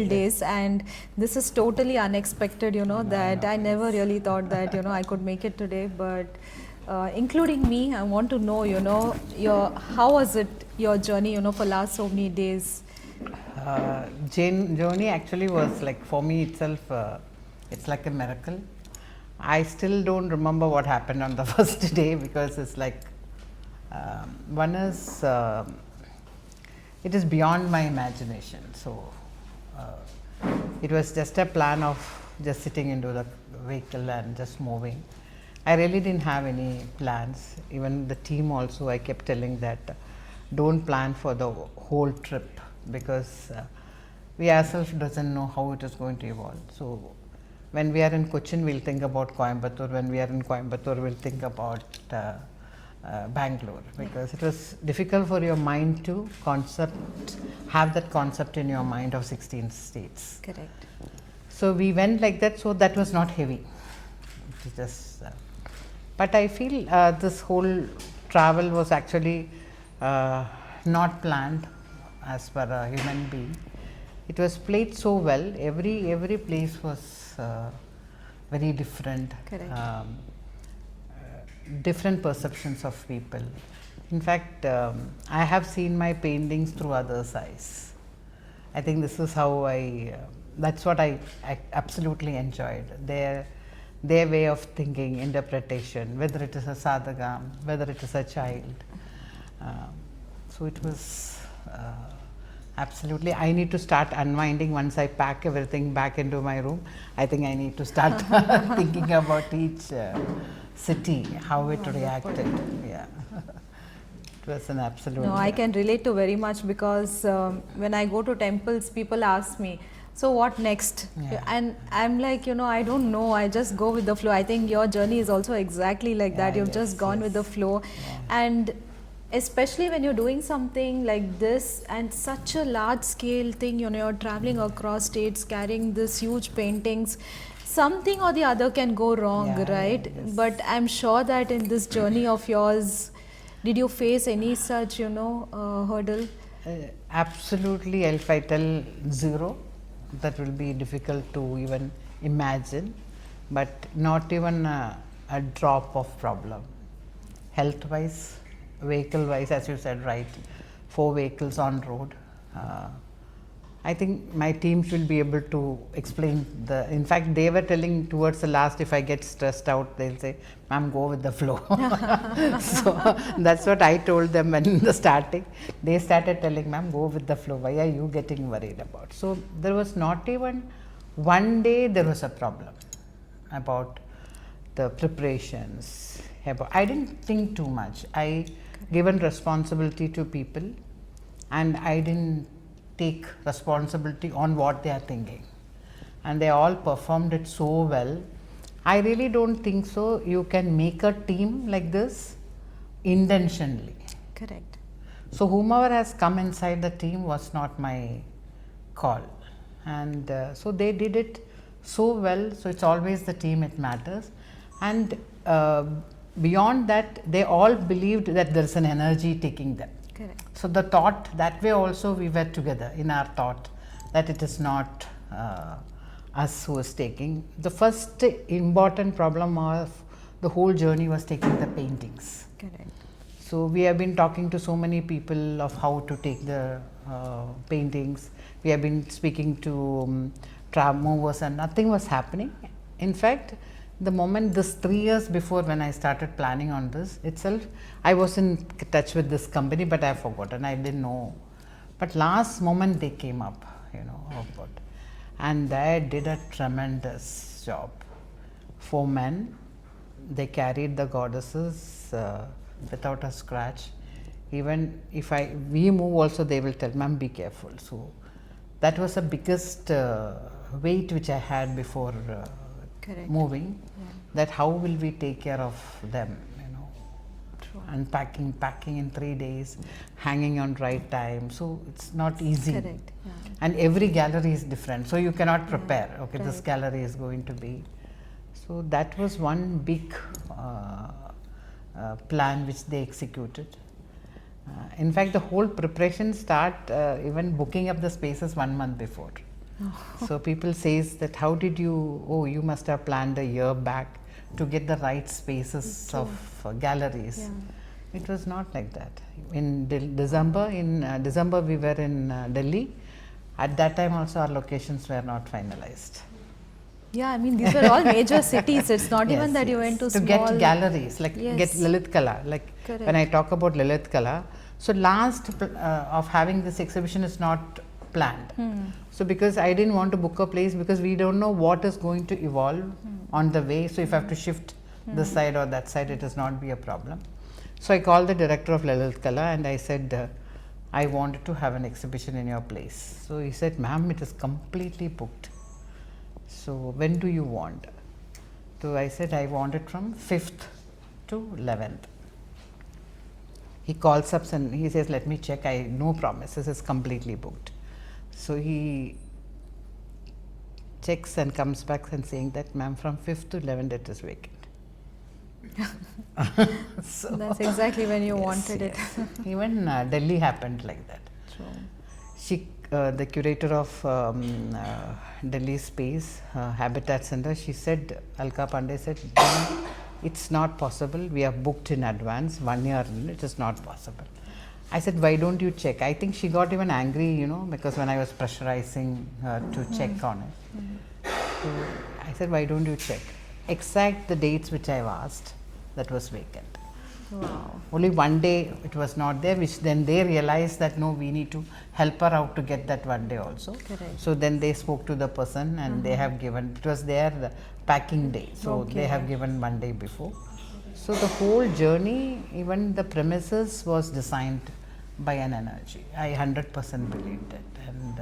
days, and this is totally unexpected, that I never really thought that I could make it today. But including me, I want to know, your how was it your journey, for last so many days? Journey actually was like, for me itself, it's like a miracle. I still don't remember what happened on the first day, because it's like, one is, it is beyond my imagination. So it was just a plan of just sitting into the vehicle and just moving. I really didn't have any plans. Even the team also, I kept telling that don't plan for the whole trip, because we ourselves doesn't know how it is going to evolve. So when we are in Cochin, we'll think about Coimbatore. When we are in Coimbatore, we'll think about Bangalore, because it was difficult for your mind to have that concept in your mind of 16 states. Correct. So we went like that, so that was not heavy. It was just, but I feel this whole travel was actually not planned as per a human being. It was played so well. Every place was very different. Correct. Different perceptions of people. In fact, I have seen my paintings through others' eyes. I think this is how that's what I absolutely enjoyed. Their way of thinking, interpretation, whether it is a sadhaka, whether it is a child. So it was absolutely, I need to start unwinding once I pack everything back into my room. I think I need to start thinking about each city, how it reacted. Yeah. It was an absolute. No, I can relate to very much, because when I go to temples, people ask me, so what next? Yeah. And I'm like, I don't know, I just go with the flow. I think your journey is also exactly like that. You've just gone with the flow. Yeah. And especially when you're doing something like this and such a large scale thing, you're traveling across states carrying this huge paintings, something or the other can go wrong, right? Yes. But I'm sure that in this journey of yours, did you face any such, hurdle? Absolutely, if I tell zero, that will be difficult to even imagine, but not even a drop of problem. Health wise, vehicle wise, as you said, right, 4 vehicles on road. I think my teams will be able to explain in fact, they were telling towards the last, if I get stressed out, they'll say, ma'am, go with the flow. So that's what I told them when in the starting. They started telling, ma'am, go with the flow. Why are you getting worried about? So there was not even one day there was a problem about the preparations. I didn't think too much. I given responsibility to people, and I didn't take responsibility on what they are thinking, and they all performed it so well. I really don't think so you can make a team like this intentionally. Correct. So whomever has come inside the team was not my call, and so they did it so well. So it's always the team, it matters. And beyond that, they all believed that there is an energy taking them. Correct. So the thought, that way also we were together in our thought, that it is not us who is taking. The first important problem of the whole journey was taking the paintings. Correct. So we have been talking to so many people of how to take the paintings. We have been speaking to movers, and nothing was happening. In fact, the moment, this 3 years before, when I started planning on this itself, I was in touch with this company, but I have forgotten, I didn't know. But last moment they came up, and they did a tremendous job. 4 men, they carried the goddesses without a scratch. Even if we move also, they will tell, ma'am, be careful. So that was the biggest weight which I had before Correct. moving, that how will we take care of them, True. unpacking, packing in 3 days, hanging on right time. So it's not easy. Correct. Yeah. And every gallery is different, so you cannot prepare. Okay, this right. gallery is going to be. So that was one big plan which they executed. In fact, the whole preparation start even booking up the spaces 1 month before. So people says that how did you, oh, you must have planned a year back to get the right spaces of galleries. Yeah. It was not like that. In December we were in Delhi. At that time also our locations were not finalized. Yeah, I mean, these were all major cities. It's not even that you went to small. Get galleries, like Yes. get Lalit Kala. Like Correct. when I talk about Lalit Kala, so last of having this exhibition is not planned. So because I didn't want to book a place because we don't know what is going to evolve on the way. So if I have to shift this side or that side, it does not be a problem. So I called the director of Lalit Kala and I said, I wanted to have an exhibition in your place. So he said, ma'am, it is completely booked. So when do you want? So I said, I want it from 5th to 11th. He calls up and he says, let me check. No promises, it's completely booked. So he checks and comes back and saying that, ma'am, from 5th to 11th it is vacant. So that's exactly when you wanted it. Even Delhi happened like that. True. She, the curator of Delhi Space Habitat Center, she said, Alka Pandey said, it's not possible. We are booked in advance, 1 year. It is not possible. I said, why don't you check? I think she got even angry, you know, because when I was pressurizing her to check on it. So I said, why don't you check? Exact the dates which I've asked, that was vacant. Wow. Only one day it was not there, which then they realized that no, we need to help her out to get that one day also. Correct. So then they spoke to the person and they have given, it was their the packing day. So they have given 1 day before. So the whole journey, even the premises was designed by an energy. I 100% believed it. And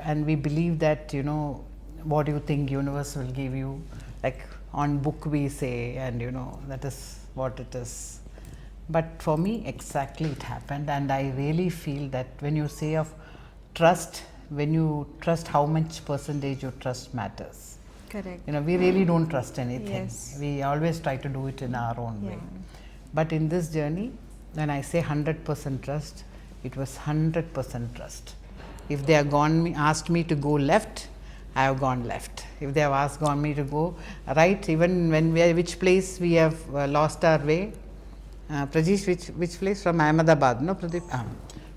and we believe that, you know, what you think universe will give you, like on book we say, and you know, that is what it is. But for me, exactly it happened, and I really feel that when you say of trust, when you trust, how much percentage you trust matters. Correct. You know, we really don't trust anything. Yes. We always try to do it in our own way. But in this journey, when I say 100% trust, it was 100% trust. If they have asked me to go left, I have gone left. If they have gone me to go right, even when we are, which place we have lost our way, Prajesh, which place? From Ahmedabad, no Pradeep?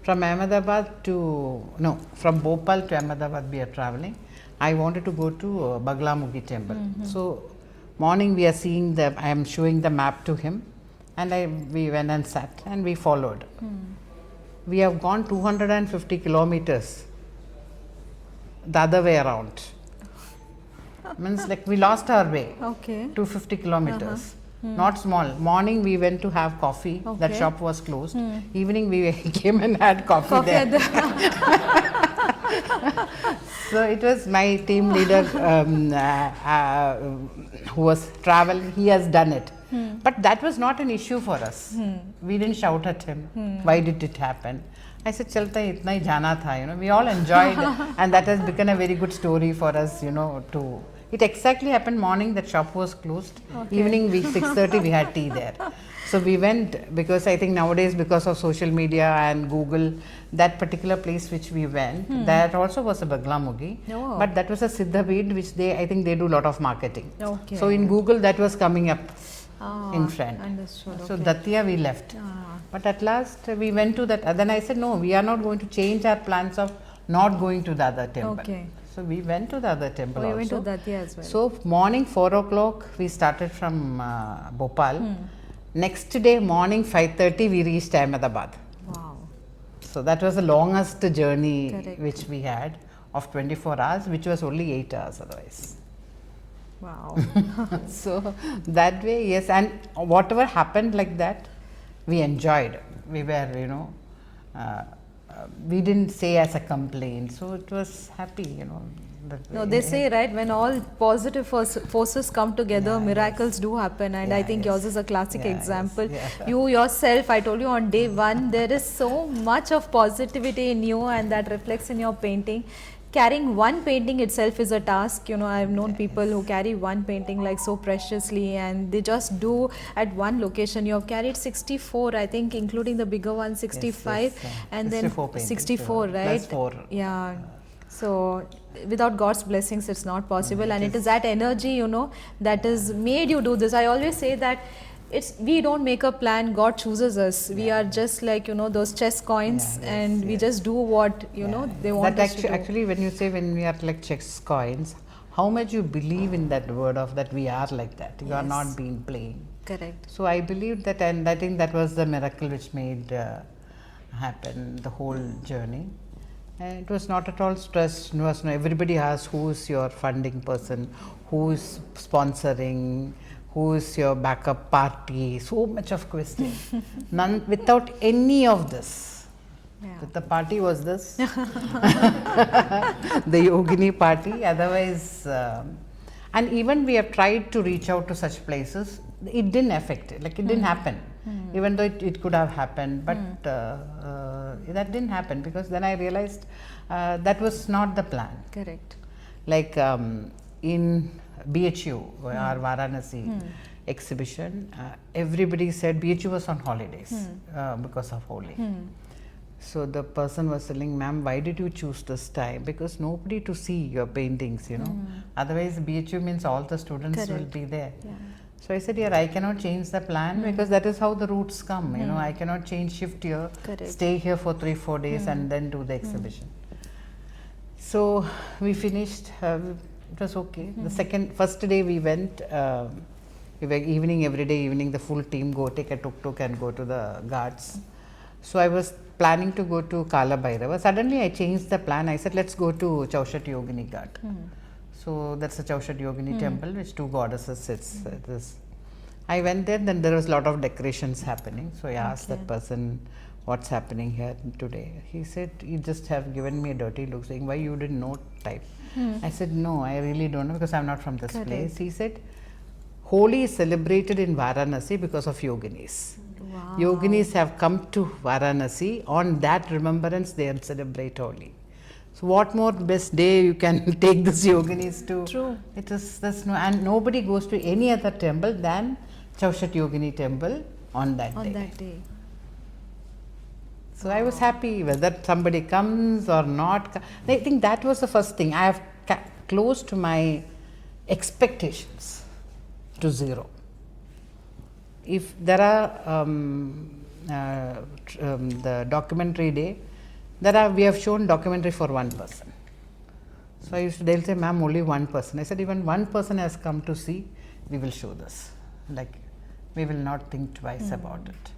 From Ahmedabad to, no, from Bhopal to Ahmedabad we are travelling. I wanted to go to Baglamukhi temple. So morning we are seeing I am showing the map to him, and we went and sat and we followed. We have gone 250 kilometers the other way around. Means like we lost our way. Okay. 250 kilometers. Not small. Morning we went to have coffee. Okay. That shop was closed. Evening we came and had coffee there. So it was my team leader who was travel. He has done it. But that was not an issue for us. We didn't shout at him. Why did it happen? I said, "Chalta itna hi jana tha." You know, we all enjoyed, and that has become a very good story for us. You know, it exactly happened. Morning that shop was closed. Okay. Evening 6:30 we had tea there. So we went, because I think nowadays because of social media and Google, that particular place which we went, that also was a Baglamukhi, but that was a Siddhabeed, which I think they do a lot of marketing. Okay. So in Google that was coming up in front. Understood. So Okay. Datia we left. But at last we went to that. Then I said, no, we are not going to change our plans of not going to the other temple. Okay. So we went to the other temple also. We went to Datia as well. So morning 4 o'clock we started from Bhopal. Next day morning 5:30 we reached Ahmedabad. Wow. So that was the longest journey Correct. which we had of 24 hours, which was only 8 hours otherwise. Wow. So that way, yes, and whatever happened like that, we enjoyed. We were, you know, we didn't say as a complaint, so it was happy, you know. No, they say, right, when all positive forces come together, miracles do happen, and I think yours is a classic example. You yourself, I told you on day one, there is so much of positivity in you, and that reflects in your painting. Carrying one painting itself is a task. You know, I've known people who carry one painting like so preciously, and they just do at one location. You have carried 64, I think, including the bigger one, 65, and then 64 paintings, 64, right? plus 4. Yeah. So without God's blessings, it's not possible, and it is that energy, you know, that is made you do this. I always say that we don't make a plan, God chooses us. We are just like, you know, those chess coins, and we just do what, you know, they want us to do. Actually, when you say when we are like chess coins, how much you believe in that word of that we are like that. You are not being plain. Correct. So I believe that, and I think that was the miracle which made happen the whole journey. And it was not at all stressed. No, everybody asked who is your funding person, who is sponsoring, who is your backup party. So much of question. None, without any of this. Yeah. The party was this, the Yogini party. Otherwise, and even we have tried to reach out to such places. It didn't affect it. Like it didn't happen. Even though it could have happened, but that didn't happen, because then I realized that was not the plan. Correct. Like in BHU or Varanasi exhibition, everybody said BHU was on holidays because of Holi. So the person was telling, ma'am, why did you choose this time? Because nobody to see your paintings, you know. Otherwise, BHU means all the students will be there. Yeah. So I said, here, I cannot change the plan because that is how the roots come, you know. I cannot change, shift here, stay here for 3-4 days and then do the exhibition. So we finished, it was okay. The first day we went, we were every day evening, the full team go take a tuk-tuk and go to the ghats. So I was planning to go to Kala Bhairava. Suddenly I changed the plan. I said, let's go to Chaushat Yogini Ghat. So that's a Chaushat Yogini temple which 2 goddesses sits. I went there, then there was a lot of decorations happening. So I asked that person, what's happening here today? He said, you just have given me a dirty look saying, why you didn't know type. I said, no, I really don't know because I'm not from this place. He said, Holi is celebrated in Varanasi because of yoginis. Wow. Yoginis have come to Varanasi. On that remembrance, they celebrate Holi. So what more best day you can take this yoginis to? True. It is this no, and nobody goes to any other temple than Chaushat Yogini temple on that day. So I was happy whether somebody comes or not. I think that was the first thing. I have closed my expectations to zero. If there are the documentary day, we have shown documentary for one person. So they'll say, ma'am, only one person. I said, even one person has come to see, we will show this. Like, we will not think twice about it.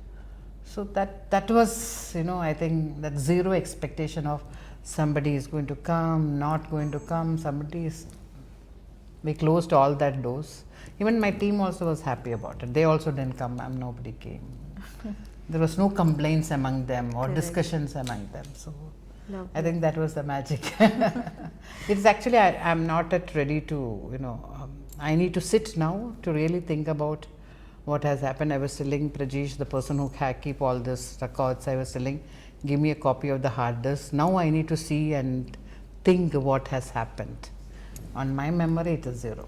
So that was, you know, I think that zero expectation of somebody is going to come, not going to come, we closed all that doors. Even my team also was happy about it. They also didn't come, ma'am, nobody came. There was no complaints among them or discussions among them. So Lovely. I think that was the magic. It's actually, I'm not yet ready to, you know, I need to sit now to really think about what has happened. I was telling Prajesh, the person who keep all this records, I was telling, give me a copy of the hard disk. Now I need to see and think what has happened. On my memory, it is zero.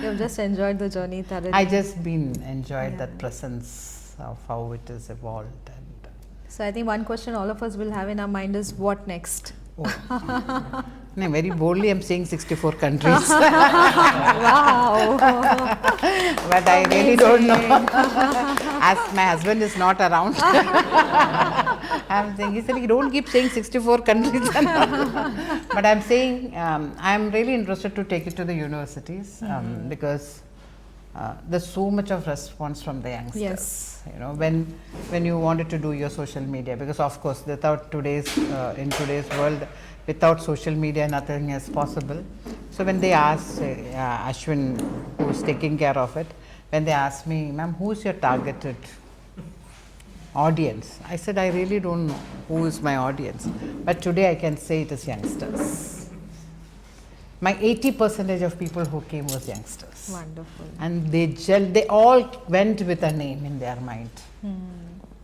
You've just enjoyed the journey thoroughly. I just enjoyed that presence of how it is evolved. And so I think one question all of us will have in our mind is, what next? No, very boldly I'm saying 64 countries. Wow. But I really don't know. As my husband is not around, I'm saying, he said, you don't keep saying 64 countries. But I'm saying, I'm really interested to take it to the universities because there's so much of response from the youngsters. Yes. You know, when you wanted to do your social media, because of course, without in today's world, without social media, nothing is possible. So when they asked Ashwin, who's taking care of it, when they asked me, ma'am, who's your targeted audience? I said, I really don't know who is my audience, but today I can say it is youngsters. My 80% of people who came was youngsters. Wonderful. And they all went with a name in their mind.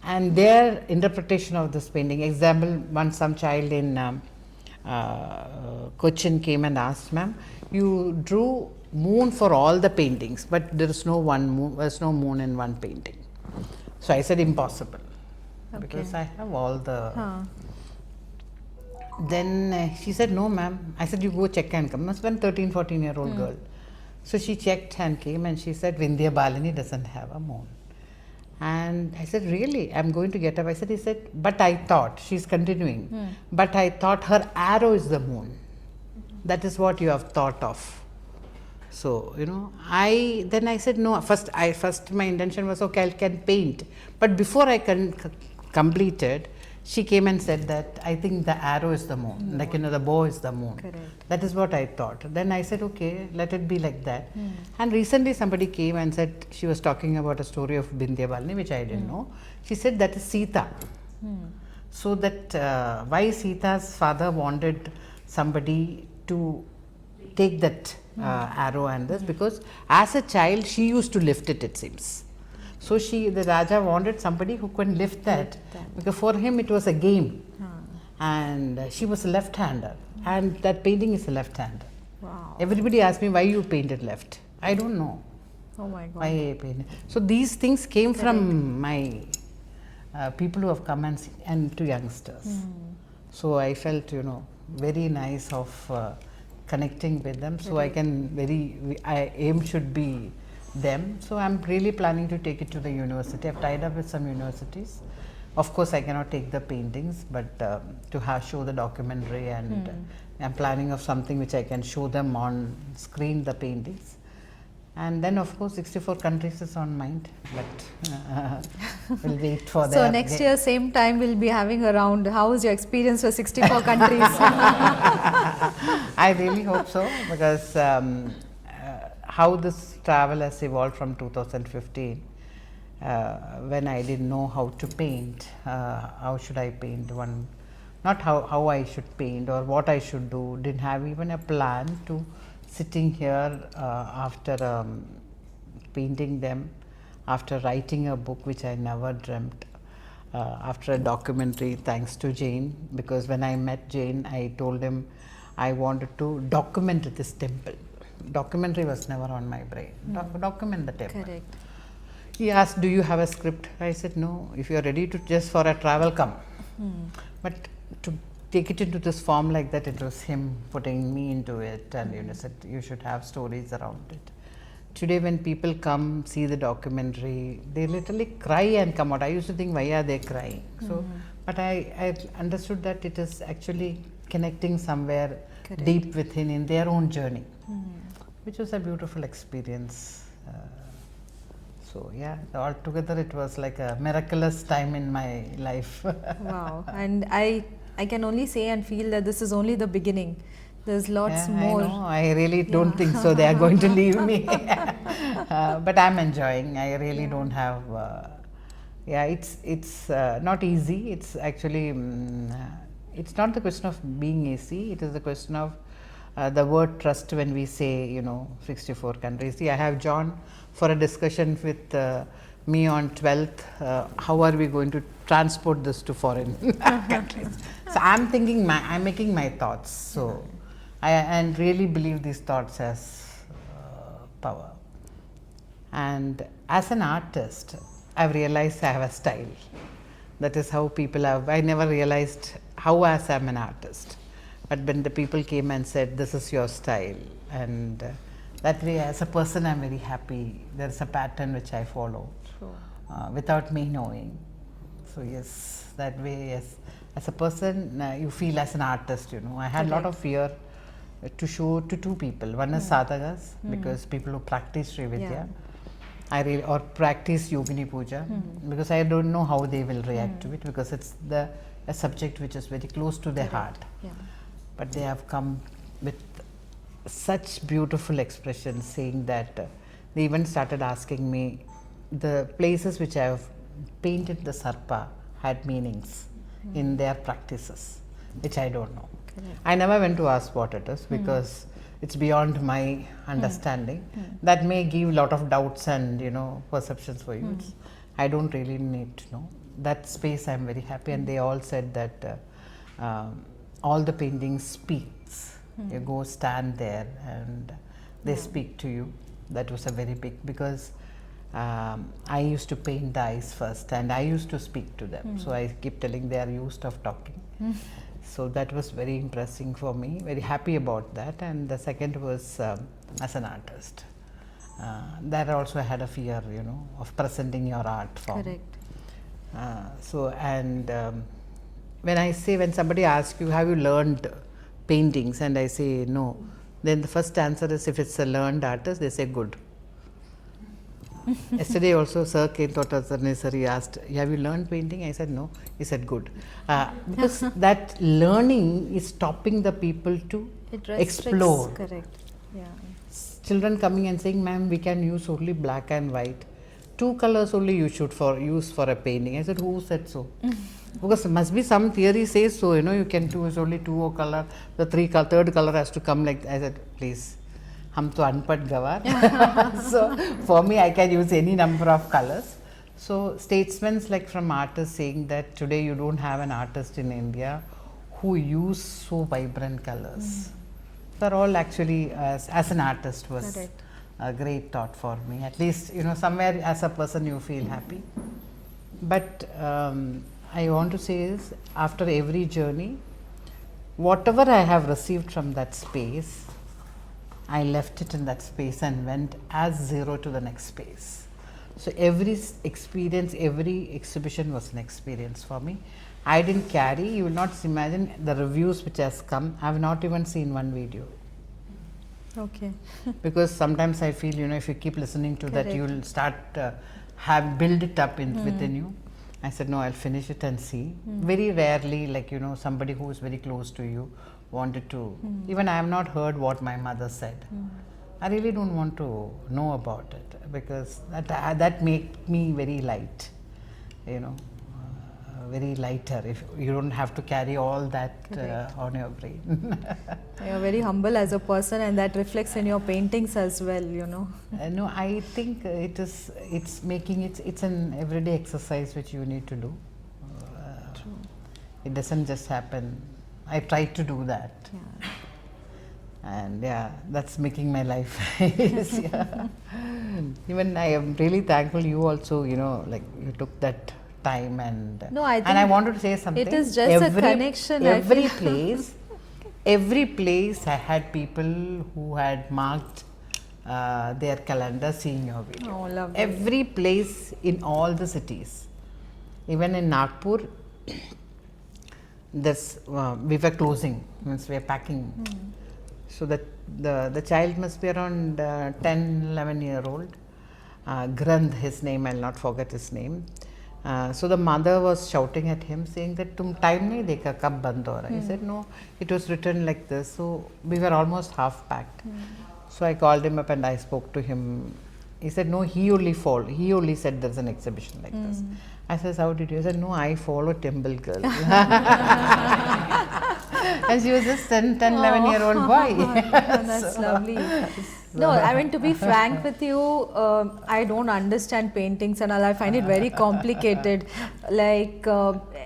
And their interpretation of this painting, example, some child in Cochin came and asked, ma'am, you drew moon for all the paintings, but there is no moon in one painting. So I said, impossible, because I have all the Then she said, no ma'am. I said, you go check and come. Must have been 13, 14-year-old girl. So she checked and came and she said, Vindhya Balini doesn't have a moon. And I said, really? I'm going to get up. I said, he said, but I thought, she's continuing, but I thought her arrow is the moon. That is what you have thought of. So, then I said, no, first my intention was, okay, I can paint. But before I completed, she came and said that I think the arrow is the moon, like, the bow is the moon. Correct. That is what I thought. Then I said, okay, let it be like that. And recently somebody came and said, she was talking about a story of Vindhya Balini, which I didn't know. She said that is Sita. So that why Sita's father wanted somebody to take that arrow and this, because as a child she used to lift it, it seems. So the Raja wanted somebody who can lift that, because for him it was a game. And she was a left-hander, and that painting is a left-hander. Wow. Everybody asked me, why you painted left? I don't know. Oh my God. Why I painted. So these things came from my people who have come and to youngsters. So I felt, very nice of connecting with them. So I aim should be them. So I'm really planning to take it to the university. I've tied up with some universities. Of course, I cannot take the paintings, but to show the documentary, and I'm planning of something which I can show them on screen, the paintings. And then, of course, 64 countries is on mind, but we'll wait for that. So next year, same time, we'll be having a round. How was your experience for 64 countries? I really hope so, because how this travel has evolved from 2015, when I didn't know how to paint, how should I paint one, not how I should paint or what I should do, didn't have even a plan to sitting here after painting them, after writing a book which I never dreamt, after a documentary, thanks to Jain, because when I met Jain, I told him I wanted to document this temple. Documentary was never on my brain. Document the temple. Correct. He asked, do you have a script? I said, no, if you are ready to just for a travel, come. But to take it into this form like that, it was him putting me into it, and said you should have stories around it. Today when people come see the documentary, they literally cry and come out. I used to think, why are they crying? So, but I understood that it is actually connecting somewhere deep within in their own journey, which was a beautiful experience. So yeah, altogether it was like a miraculous time in my life. Wow. And I can only say and feel that this is only the beginning. There's lots more. I know. I really don't think so. They are going to leave me. But I'm enjoying. I really don't have. It's not easy. It's actually. It's not the question of being easy. It is the question of the word trust when we say 64 countries. See, I have John for a discussion with me on 12th. How are we going to transport this to foreign countries? So I'm thinking. I'm making my thoughts. So. And really believe these thoughts as power. And as an artist, I've realized I have a style. That is how people have. I never realized how as I'm an artist. But when the people came and said, this is your style, and that way as a person I'm very happy. There's a pattern which I follow without me knowing. So yes, that way, yes. As a person, you feel as an artist, I had a lot of fear to show to two people. One is sadhakas, because people who practice Sri Vidya, or practice Yogini Puja, because I don't know how they will react to it, because it's a subject which is very close to their heart. But they have come with such beautiful expressions, saying that they even started asking me, the places which I have painted the sarpa had meanings in their practices, which I don't know. I never went to ask what it is, because it's beyond my understanding. That may give a lot of doubts and perceptions for you. I don't really need to know. That space I'm very happy, and they all said that all the paintings speaks. You go stand there and they speak to you. That was a very big, because I used to paint the eyes first and I used to speak to them. So I keep telling they are used of talking. So that was very interesting for me, very happy about that. And the second was as an artist. That also had a fear, of presenting your art form. Correct. When somebody asks you, have you learned paintings? And I say no, then the first answer is, if it's a learned artist, they say good. Yesterday also, Sir K. He asked, have you learned painting? I said no. He said good. Because that learning is stopping the people to explore. Correct. Yeah. Children coming and saying, ma'am, we can use only black and white. 2 colors only you should use for a painting. I said, who said so? Because there must be some theory says so, you can use only 2 color, the third color has to come like that. I said, please, hum to unpad gawar. So for me, I can use any number of colors. So statesmen like from artists saying that today you don't have an artist in India who use so vibrant colors. They're all actually, as an artist, was Correct. a great thought for me. At least, somewhere as a person you feel happy. But I want to say is, after every journey, whatever I have received from that space, I left it in that space and went as zero to the next space. So every experience, every exhibition was an experience for me. I didn't carry, you will not imagine the reviews which has come. I have not even seen one video. Okay. Because sometimes I feel, if you keep listening to that, you will start build it up within you. I said, no, I'll finish it and see. Very rarely, somebody who is very close to you wanted to, even I have not heard what my mother said. I really don't want to know about it, because that make me very light, very lighter, if you don't have to carry all that on your brain. You're very humble as a person, and that reflects in your paintings as well, No, I think it's an everyday exercise which you need to do. True. It doesn't just happen. I try to do that. Yeah. And that's making my life easier. Even I am really thankful you also, you took that time and No, I think and I wanted to say something. it is just a connection, I Every feel. every place I had people who had marked their calendar seeing your video. Oh, lovely. Every place in all the cities. Even in Nagpur, we were closing, means we were packing. So that the child must be around 10, 11-year-old. Grandh, his name, I'll not forget his name. So the mother was shouting at him, saying that tum time nahi dekha, kab band ho raha? He said no, it was written like this. So we were almost half packed. So I called him up and I spoke to him. He said no, he only said there's an exhibition like this. I said, how did you? He said no, I follow Temple Girl. And she was just 10, 11-year-old boy. That's lovely. No, I mean, to be frank with you, I don't understand paintings and all. I find it very complicated.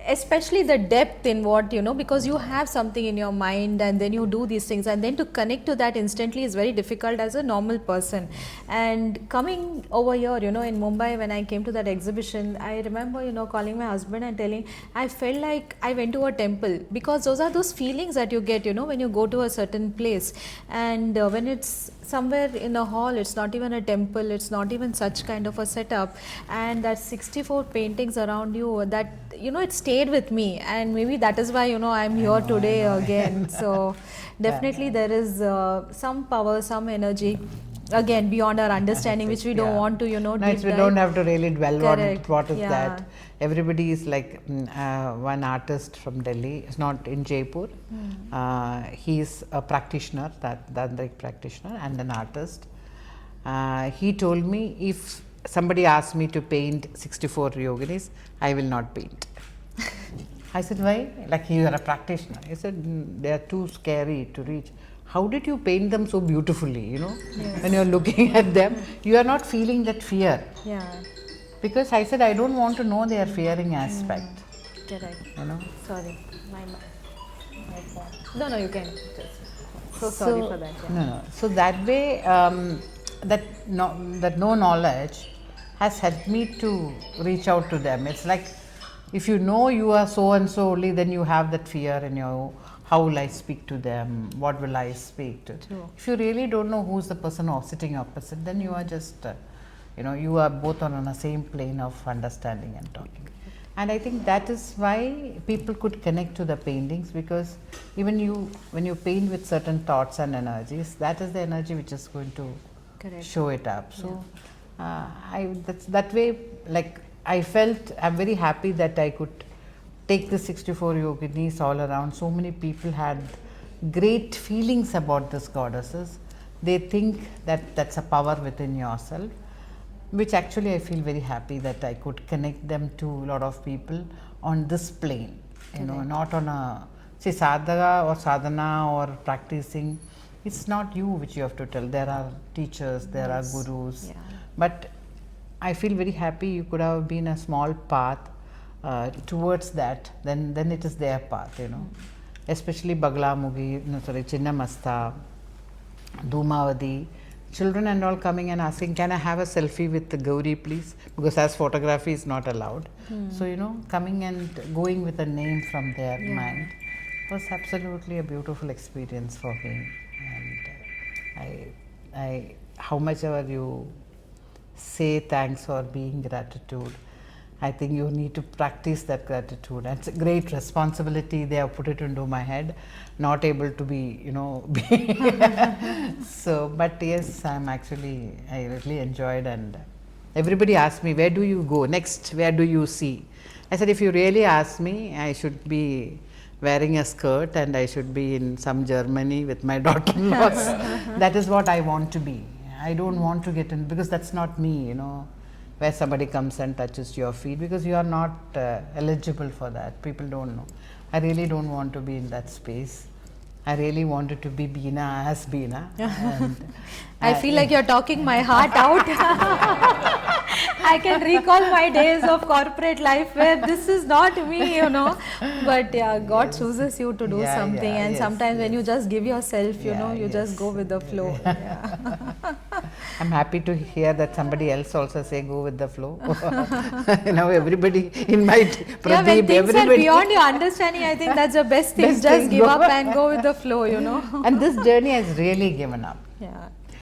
Especially the depth in what, because you have something in your mind and then you do these things, and then to connect to that instantly is very difficult as a normal person. And coming over here, in Mumbai, when I came to that exhibition, I remember, calling my husband and telling, I felt like I went to a temple, because those are those feelings that you get, when you go to a certain place. And when it's somewhere in a hall, it's not even a temple, it's not even such kind of a setup, and that 64 paintings around you, that it stayed with me, and maybe that is why I'm here today again. So definitely there is some power, some energy, again beyond our understanding, which we don't want to we deep dive. don't have to really dwell on Correct. what is Yeah. that. Everybody is like one artist from Delhi, it's not in Jaipur. He is a practitioner, Tantric practitioner and an artist. He told me, if somebody asked me to paint 64 yoginis, I will not paint. I said, why? Like, you are a practitioner. He said, they are too scary to reach. How did you paint them so beautifully, Yes. When you are looking at them, you are not feeling that fear. Yeah, Because I said, I don't want to know their fearing aspect. correct. Sorry, my phone. No, you can just. So sorry for that. Yeah. No. So that way, that no knowledge has helped me to reach out to them. It's like If you know you are so and so only, then you have that fear in you. How will I speak to them? What will I speak to? True. If you really don't know who's the person who's sitting opposite, then you are just, you are both on the same plane of understanding and talking. And I think that is why people could connect to the paintings, because even when you paint with certain thoughts and energies, that is the energy which is going to Correct. show it up. So, that's that way. Like I felt, I'm very happy that I could take the 64 yoginis all around. So many people had great feelings about these goddesses. They think that that's a power within yourself, which actually I feel very happy that I could connect them to a lot of people on this plane. Not on a sadhaka or sadhana or practicing. It's not you which you have to tell. There are teachers, there are gurus, Yeah. but I feel very happy you could have been a small path towards that. Then it is their path. Especially Baglamugi, Chinnamasta, Dhumavadi, children and all coming and asking, can I have a selfie with the Gauri please, because as photography is not allowed. So coming and going with a name from their mind was absolutely a beautiful experience for me. And I how much ever you say thanks or being gratitude, I think you need to practice that gratitude. And it's a great responsibility. They have put it into my head, not able to be, so, but yes, I really enjoyed. And everybody asked me, where do you go next? Where do you see? I said, if you really ask me, I should be wearing a skirt and I should be in some Germany with my daughter-in-laws. That is what I want to be. I don't want to get in, because that's not me, where somebody comes and touches your feet, because you are not eligible for that. People don't know. I really don't want to be in that space. I really wanted to be Beena as Beena. And I feel like you're talking my heart out. I can recall my days of corporate life where this is not me, But yeah, God chooses you to do something, and sometimes when you just give yourself, you just go with the flow. I'm happy to hear that somebody else also say go with the flow. Now everybody in my Pradeep, when things everybody are beyond your understanding, I think that's the best thing. Best Just thing, give go. up and go with the flow, And this journey has really given up. Yeah.